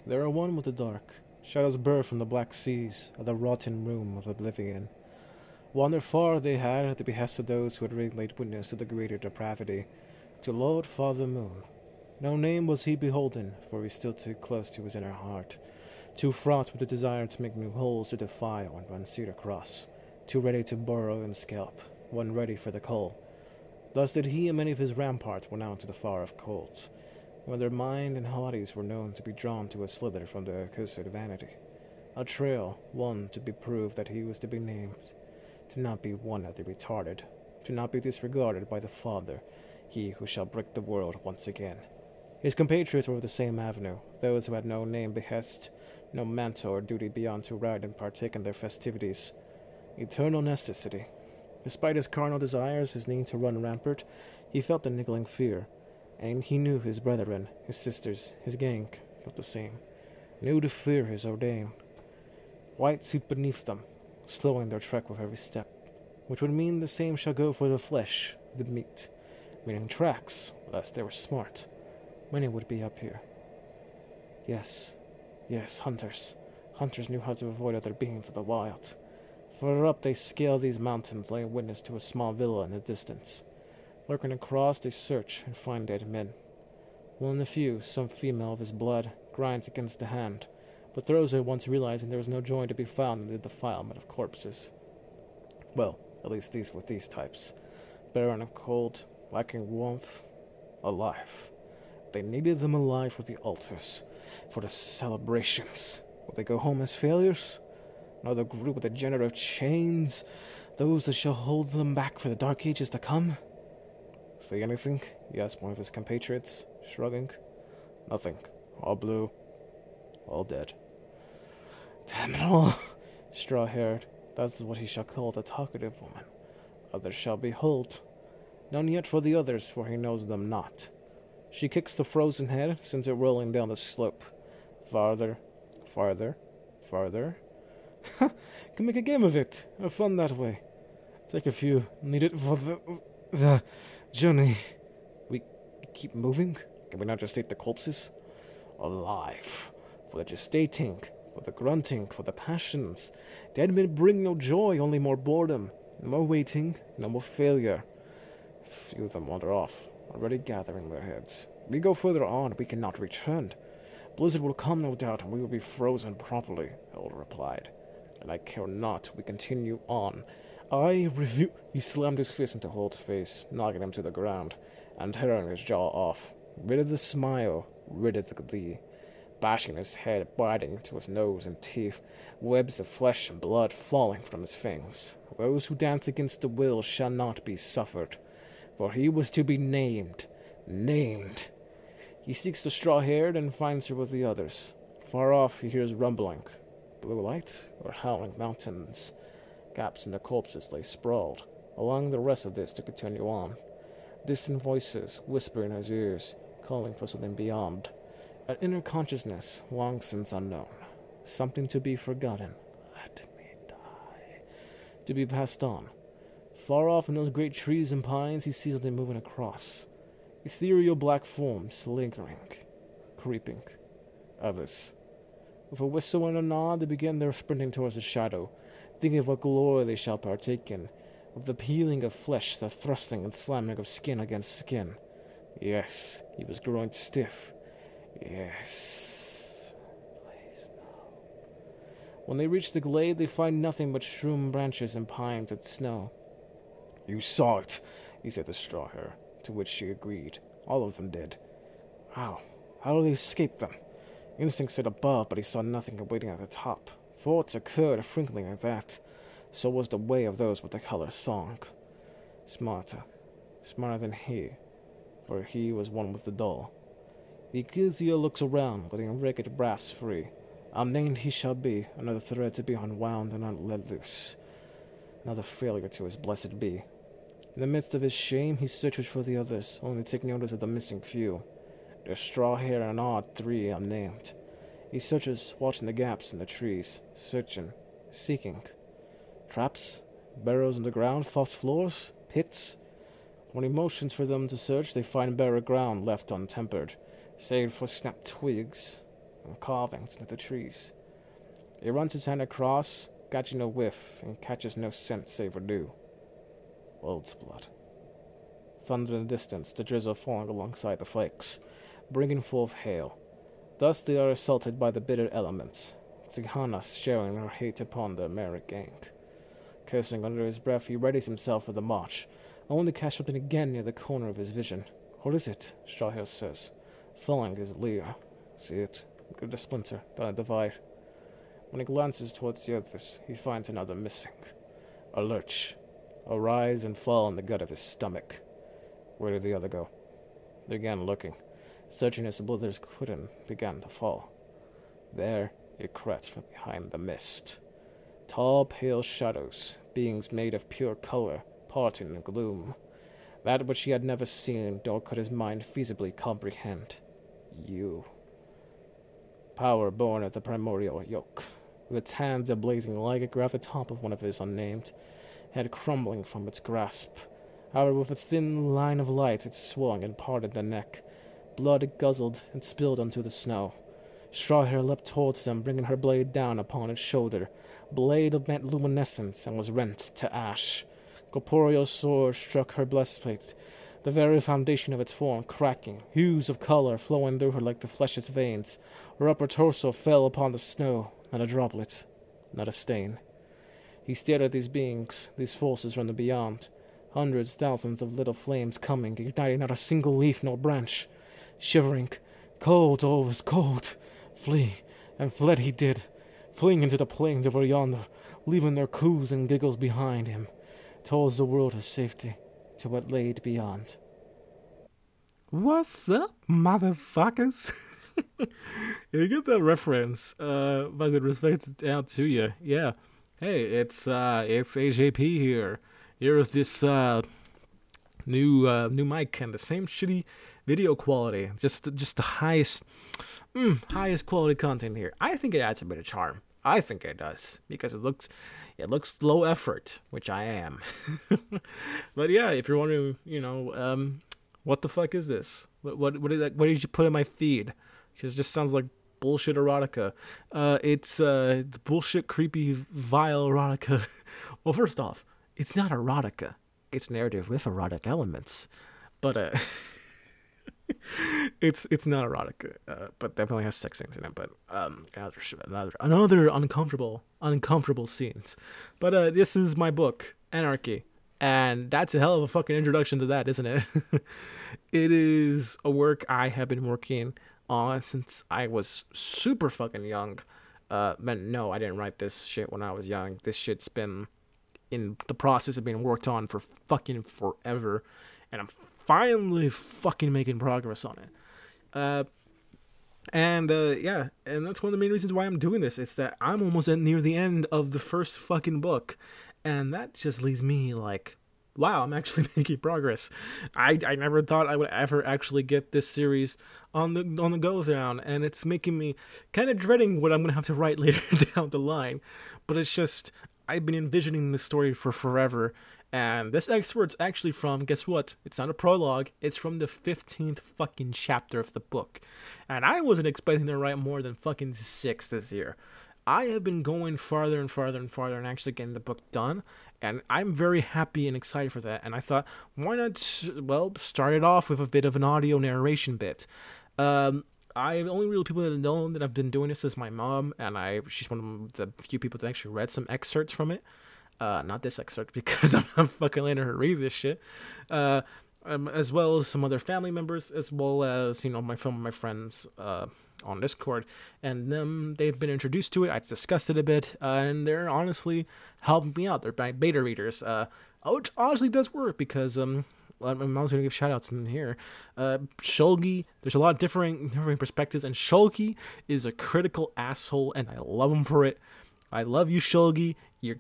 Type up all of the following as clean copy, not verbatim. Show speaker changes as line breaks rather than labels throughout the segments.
They are one with the dark. Shadows burr from the black seas of the rotten room of oblivion. Wandered far they had at the behest of those who had laid witness to the greater depravity, to Lord Father Moon. No name was he beholden, for he still too close to his inner heart, too fraught with the desire to make new holes to defile and run cedar across, too ready to burrow and scalp, one ready for the coal. Thus did he and many of his ramparts went out to the far of colds, where their mind and bodies were known to be drawn to a slither from the accursed vanity. A trail, one to be proved that he was to be named, to not be one of the retarded, to not be disregarded by the Father, he who shall break the world once again. His compatriots were of the same avenue, those who had no name behest, no mantle or duty beyond to ride and partake in their festivities. Eternal necessity. Despite his carnal desires, his need to run rampart, he felt a niggling fear, and he knew his brethren, his sisters, his gang felt the same, knew to fear his ordain. White suit beneath them, slowing their trek with every step, which would mean the same shall go for the flesh, the meat, meaning tracks, lest they were smart. Many would be up here. Yes, hunters. Hunters knew how to avoid other beings of the wild. Further up they scaled these mountains, laying witness to a small villa in the distance. Lurking across, they search and find dead men. One of the few, some female of his blood, grinds against the hand, but throws her once realizing there was no joy to be found in the defilement of corpses. Well, at least with these types. Barren and cold, lacking warmth, alive. They needed them alive for the altars, for the celebrations. Will they go home as failures? Another group of degenerate chains, those that shall hold them back for the dark ages to come? Say anything? He asked one of his compatriots, shrugging. Nothing. All blue. All dead. Damn it all! Straw-haired, that's what he shall call the talkative woman. Others shall behold. None yet for the others, for he knows them not. She kicks the frozen head, sends it rolling down the slope. Farther, farther, farther. Can make a game of it. Have fun that way. Take a few. Need it for the journey. We keep moving? Can we not just eat the corpses? Alive. For the gestating, for the grunting, for the passions. Dead men bring no joy, only more boredom. No more waiting, no more failure. Few of them wander off, already gathering their heads. We go further on, we cannot return. Blizzard will come, no doubt, and we will be frozen properly, Elder replied. And I care not, we continue on. I review... He slammed his fist into Holt's face, knocking him to the ground, and tearing his jaw off. Rid of the smile, rid of the glee. Bashing his head, biting into his nose and teeth, webs of flesh and blood falling from his fangs. Those who dance against the will shall not be suffered, for he was to be named. Named. He seeks the straw-haired and finds her with the others. Far off he hears rumbling. Blue light or howling mountains. Gaps in the corpses lay sprawled, allowing the rest of this to continue on. Distant voices whisper in his ears, calling for something beyond. An inner consciousness long since unknown. Something to be forgotten. Let me die. To be passed on. Far off in those great trees and pines he sees something moving across. Ethereal black forms lingering, creeping. Others. With a whistle and a nod, they begin their sprinting towards the shadow, thinking of what glory they shall partake in, of the peeling of flesh, the thrusting and slamming of skin against skin. Yes, he was growing stiff. Yes. Please, no. When they reach the glade, they find nothing but strewn branches and pines and snow. You saw it, he said to Strawhair, to which she agreed. All of them did. How? How did they escape them? Instinct said above, but he saw nothing awaiting at the top. Thoughts occurred, a frinkling at that. So was the way of those with the color song. Smarter than he, for he was one with the doll. The Ecclesia looks around, letting ragged rafts free. Unnamed he shall be, another thread to be unwound and let loose. Another failure to his blessed be. In the midst of his shame, he searches for the others, only to take notice of the missing few. Their straw hair and odd three unnamed. He searches, watching the gaps in the trees, searching, seeking. Traps? Burrows in the ground, false floors? Pits? When he motions for them to search, they find bare ground left untempered, save for snapped twigs, and carvings into the trees. He runs his hand across, catching no whiff, and catches no scent save for dew. Wolf's blood. Thunder in the distance, the drizzle falling alongside the flakes, bringing forth hail. Thus they are assaulted by the bitter elements, Tzighanas sharing her hate upon the Americ gang. Cursing under his breath, he readies himself for the march, only to catch something again near the corner of his vision. What is it? Strawhair says, falling his leer. See it? Look at the splinter down the divide. When he glances towards the others, he finds another missing. A lurch. A rise and fall in the gut of his stomach. Where did the other go? They began looking, searching as the brothers couldn't began to fall. There, it crept from behind the mist. Tall, pale shadows, beings made of pure color, parting in the gloom. That which he had never seen, nor could his mind feasibly comprehend. You. Power born of the primordial yoke. With its hands ablazing like it grabbed the top of one of his unnamed, head crumbling from its grasp. However, with a thin line of light, it swung and parted the neck. Blood guzzled and spilled onto the snow. Strawhair leapt towards them, bringing her blade down upon its shoulder. Blade of luminescence and was rent to ash. Corporeal sword struck her breastplate, the very foundation of its form cracking, hues of color flowing through her like the flesh's veins. Her upper torso fell upon the snow, not a droplet, not a stain. He stared at these beings, these forces from the beyond. Hundreds, thousands of little flames coming, igniting not a single leaf nor branch. Shivering, cold, always cold. Flee, and fled he did, fleeing into the plains over yonder, leaving their coos and giggles behind him, towards the world of safety, to what laid beyond. What's up, motherfuckers? You get that reference, but with respect out to you, yeah. Hey, it's AJP here. Here with this new mic and the same shitty video quality, just the highest quality content here. I think it adds a bit of charm. I think it does because it looks low effort, which I am. But yeah, if you're wondering, what the fuck is this? What did you put in my feed? Because it just sounds like bullshit erotica. It's bullshit, creepy, vile erotica. Well, first off, it's not erotica. It's narrative with erotic elements, but it's not erotica, but definitely has sex scenes in it. But another uncomfortable scenes. But this is my book, Anarchy, and that's a hell of a fucking introduction to that, isn't it? It is a work I have been working on since I was super fucking young. But no, I didn't write this shit when I was young. This shit's been in the process of being worked on for fucking forever, and I'm finally fucking making progress on it. Yeah, and that's one of the main reasons why I'm doing this. It's that I'm almost near the end of the first fucking book, and that just leaves me like, wow, I'm actually making progress. I never thought I would ever actually get this series on the go down, and it's making me kind of dreading what I'm gonna have to write later down the line. But it's just, I've been envisioning this story for forever, and this excerpt's actually from, guess what? It's not a prologue. It's from the 15th fucking chapter of the book, and I wasn't expecting to write more than fucking 6 this year. I have been going farther and farther and farther and actually getting the book done, and I'm very happy and excited for that. And I thought, why not, well, start it off with a bit of an audio narration bit. I only real people that know that I've been doing this is my mom, and she's one of the few people that actually read some excerpts from it. Not this excerpt because I'm not fucking letting her read this shit. As well as some other family members, as well as my friends on Discord, and they've been introduced to it. I've discussed it a bit, and they're honestly helping me out. They're my beta readers, which honestly does work because I'm also gonna give shout outs in here. Shulgi, there's a lot of differing perspectives, and Shulgi is a critical asshole, and I love him for it. I love you, Shulgi. You're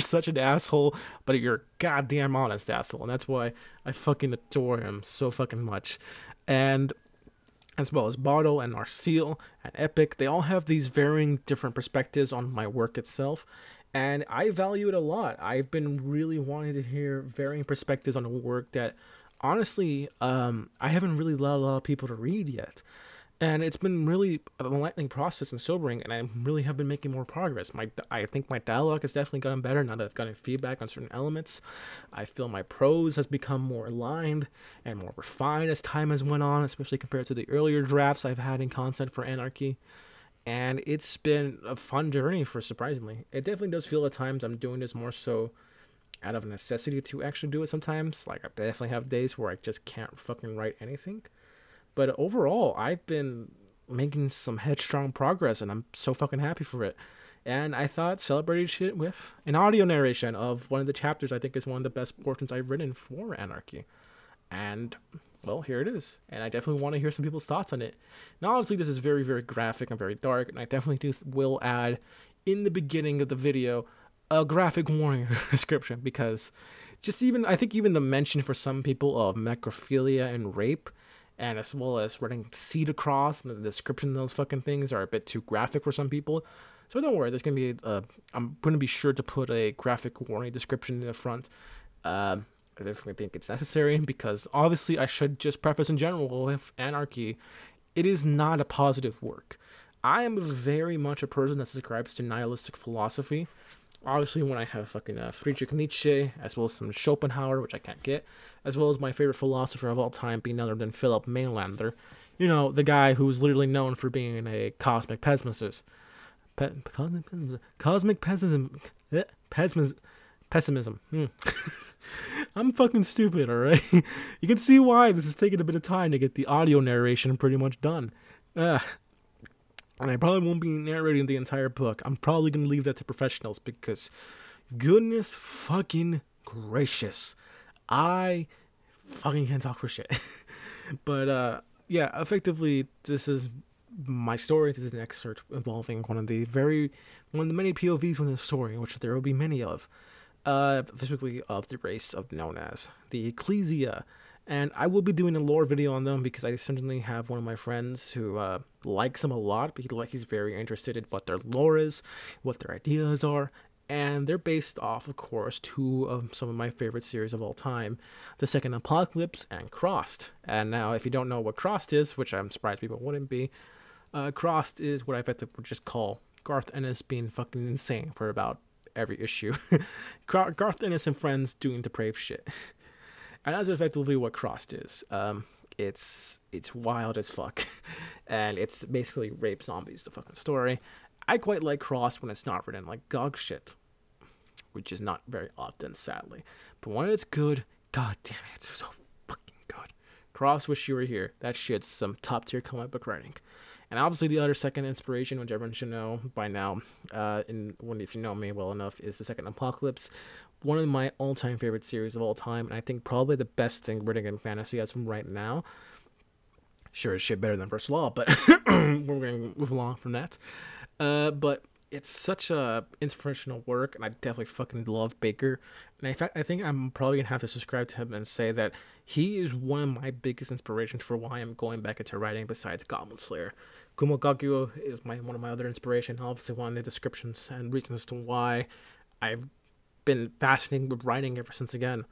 such an asshole, but you're a goddamn honest asshole, and that's why I fucking adore him so fucking much. And as well as Bardo and Narseal and Epic, they all have these varying different perspectives on my work itself, and I value it a lot. I've been really wanting to hear varying perspectives on a work that, honestly, I haven't really allowed a lot of people to read yet. And it's been really an enlightening process and sobering, and I really have been making more progress. I think my dialogue has definitely gotten better now that I've gotten feedback on certain elements. I feel my prose has become more aligned and more refined as time has went on, especially compared to the earlier drafts I've had in content for Anarchy. And it's been a fun journey for surprisingly. It definitely does feel at times I'm doing this more so out of necessity to actually do it sometimes. Like I definitely have days where I just can't fucking write anything. But overall, I've been making some headstrong progress, and I'm so fucking happy for it. And I thought celebrating shit with an audio narration of one of the chapters I think is one of the best portions I've written for Anarchy. And, well, here it is. And I definitely want to hear some people's thoughts on it. Now, obviously, this is very, very graphic and very dark, and I definitely will add in the beginning of the video a graphic warning description because just even, I think even the mention for some people of necrophilia and rape and as well as running seed across and the description of those fucking things are a bit too graphic for some people. So don't worry, there's gonna be I'm gonna be sure to put a graphic warning description in the front. I definitely think it's necessary because obviously I should just preface in general with Anarchy, it is not a positive work. I am very much a person that subscribes to nihilistic philosophy. Obviously, when I have fucking Friedrich Nietzsche, as well as some Schopenhauer, which I can't get, as well as my favorite philosopher of all time being none other than Philip Mainlander. You know, the guy who's literally known for being a cosmic pessimist. Cosmic pessimism. Pessimism. I'm fucking stupid, alright? You can see why this is taking a bit of time to get the audio narration pretty much done. And I probably won't be narrating the entire book. I'm probably going to leave that to professionals because goodness fucking gracious. I fucking can't talk for shit. But, yeah, effectively, this is my story. This is an excerpt involving one of the many POVs within the story, which there will be many of. Specifically of the race known as the Ecclesia. And I will be doing a lore video on them because I certainly have one of my friends who likes them a lot. But he's very interested in what their lore is, what their ideas are. And they're based off, of course, two of some of my favorite series of all time, The Second Apocalypse and Crossed. And now, if you don't know what Crossed is, which I'm surprised people wouldn't be, Crossed is what I bet to just call Garth Ennis being fucking insane for about every issue. Garth Ennis and friends doing depraved shit. And that's effectively what Crossed is. It's wild as fuck. And it's basically rape zombies, the fucking story. I quite like Crossed when it's not written like dog shit. Which is not very often, sadly. But when it's good, god damn it, it's so fucking good. Crossed, wish you were here. That shit's some top tier comic book writing. And obviously the other second inspiration, which everyone should know by now, if you know me well enough, is The Second Apocalypse. One of my all-time favorite series of all time, and I think probably the best thing written in fantasy as from right now. Sure as shit better than First Law, but we're going to move along from that. But it's such a inspirational work, and I definitely fucking love Baker. And in fact, I think I'm probably going to have to subscribe to him and say that he is one of my biggest inspirations for why I'm going back into writing besides Goblin Slayer. Kumo Gakyo is one of my other inspirations, obviously one of the descriptions and reasons as to why I've been fascinated with writing ever since again.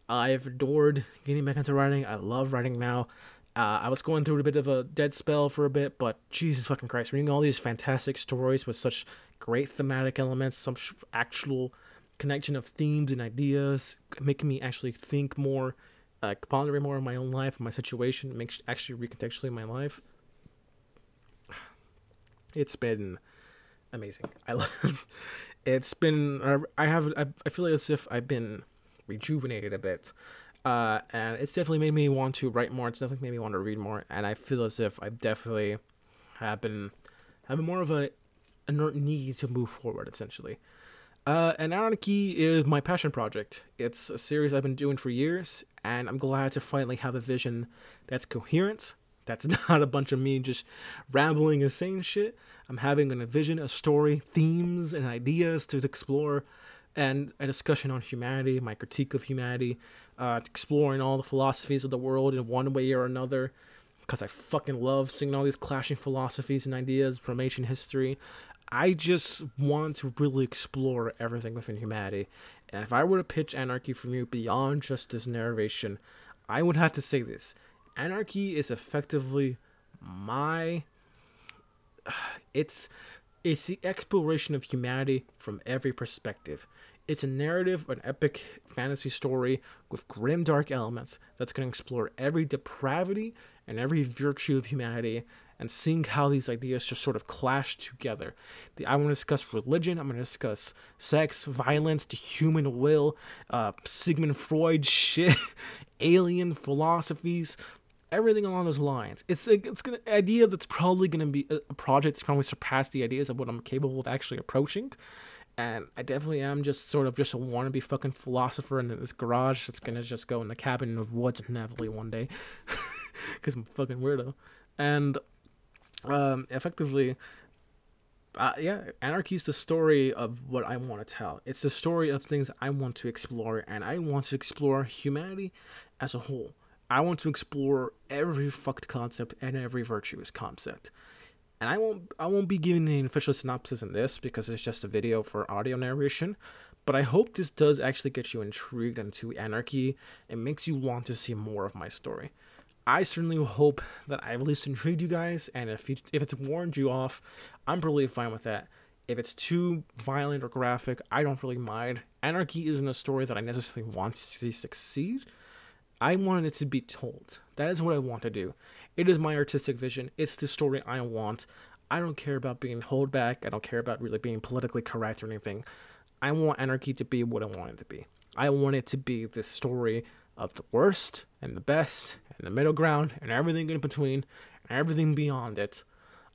I've adored getting back into writing. I love writing now. I was going through a bit of a dead spell for a bit, but Jesus fucking Christ, reading all these fantastic stories with such great thematic elements, some actual connection of themes and ideas, making me actually think more, ponder more on my own life, my situation, actually recontextually my life. It's been amazing. I love. It's been. I feel as if I've been rejuvenated a bit. And it's definitely made me want to write more. It's definitely made me want to read more. And I feel as if I definitely have been having more of a need to move forward, essentially. And Anarchy is my passion project. It's a series I've been doing for years, and I'm glad to finally have a vision that's coherent. That's not a bunch of me just rambling and saying shit. I'm having a vision, a story, themes, and ideas to explore, and a discussion on humanity, my critique of humanity, exploring all the philosophies of the world in one way or another, because I fucking love seeing all these clashing philosophies and ideas from ancient history. I just want to really explore everything within humanity. And if I were to pitch Anarchy from you beyond just this narration, I would have to say this. Anarchy is effectively my it's the exploration of humanity from every perspective. It's a narrative, an epic fantasy story with grim, dark elements that's going to explore every depravity and every virtue of humanity and seeing how these ideas just sort of clash together. I want to discuss religion, I'm going to discuss sex, violence, the human will, Sigmund Freud shit, alien philosophies, everything along those lines. It's gonna idea that's probably gonna be a project that's probably surpass the ideas of what I'm capable of actually approaching. And I definitely am just sort of just a wannabe fucking philosopher in this garage that's gonna just go in the cabin of woods in Napoli one day, because I'm a fucking weirdo. And effectively, yeah, Anarchy is the story of what I want to tell. It's the story of things I want to explore, and I want to explore humanity as a whole. I want to explore every fucked concept and every virtuous concept. And I won't be giving an official synopsis in this because it's just a video for audio narration, but I hope this does actually get you intrigued into Anarchy and makes you want to see more of my story. I certainly hope that I at least intrigued you guys, and if it's warned you off, I'm really fine with that. If it's too violent or graphic, I don't really mind. Anarchy isn't a story that I necessarily want to see succeed. I wanted it to be told. That is what I want to do. It is my artistic vision. It's the story I want. I don't care about being held back. I don't care about really being politically correct or anything. I want Anarchy to be what I want it to be. I want it to be the story of the worst and the best and the middle ground and everything in between and everything beyond it.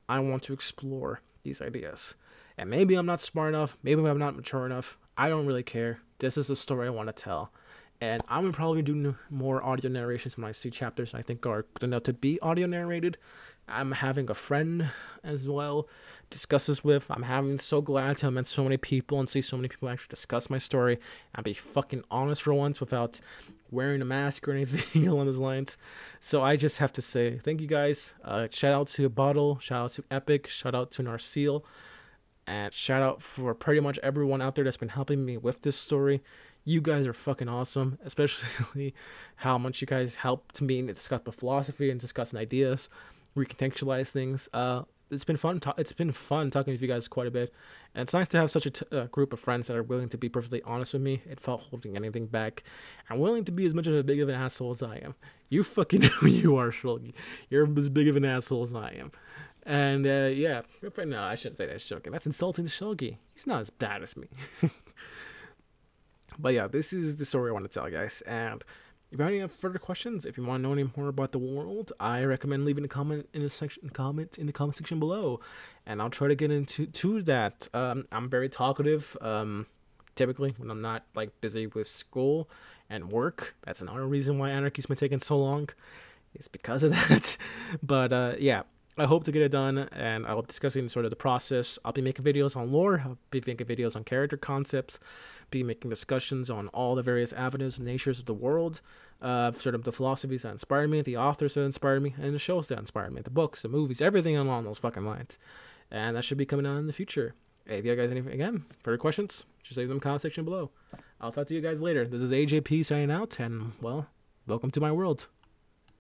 I want to explore these ideas. And maybe I'm not smart enough. Maybe I'm not mature enough. I don't really care. This is the story I want to tell. And I'm going to probably do more audio narrations when I see chapters I think are good enough to be audio narrated. I'm having a friend as well discuss this with. I'm so glad to have met so many people and see so many people actually discuss my story and be fucking honest for once without wearing a mask or anything along those lines. So I just have to say thank you guys. Shout out to Bottle, shout out to Epic, shout out to Narciel, and shout out for pretty much everyone out there that's been helping me with this story. You guys are fucking awesome, especially how much you guys helped me discuss the philosophy and discussing ideas, recontextualize things. It's been fun. It's been fun talking with you guys quite a bit, and it's nice to have such a group of friends that are willing to be perfectly honest with me without holding anything back, and willing to be as much of a big of an asshole as I am. You fucking know who you are, Shulgi. You're as big of an asshole as I am. And yeah, no, I shouldn't say that's joking. That's insulting to Shulgi. He's not as bad as me. But yeah, this is the story I want to tell, guys. And if you have any further questions, if you want to know any more about the world, I recommend leaving a comment in the comment section below, and I'll try to get into that. I'm very talkative. Typically, when I'm not like busy with school and work, that's another reason why Anarchy's been taking so long. It's because of that. But yeah. I hope to get it done, and I'll be discussing sort of the process. I'll be making videos on lore, I'll be making videos on character concepts, be making discussions on all the various avenues and natures of the world, sort of the philosophies that inspired me, the authors that inspired me, and the shows that inspired me, the books, the movies, everything along those fucking lines. And that should be coming out in the future. Hey, if you guys have any, again, further questions, just leave them in the comment section below. I'll talk to you guys later. This is AJP signing out, and, well, welcome to my world.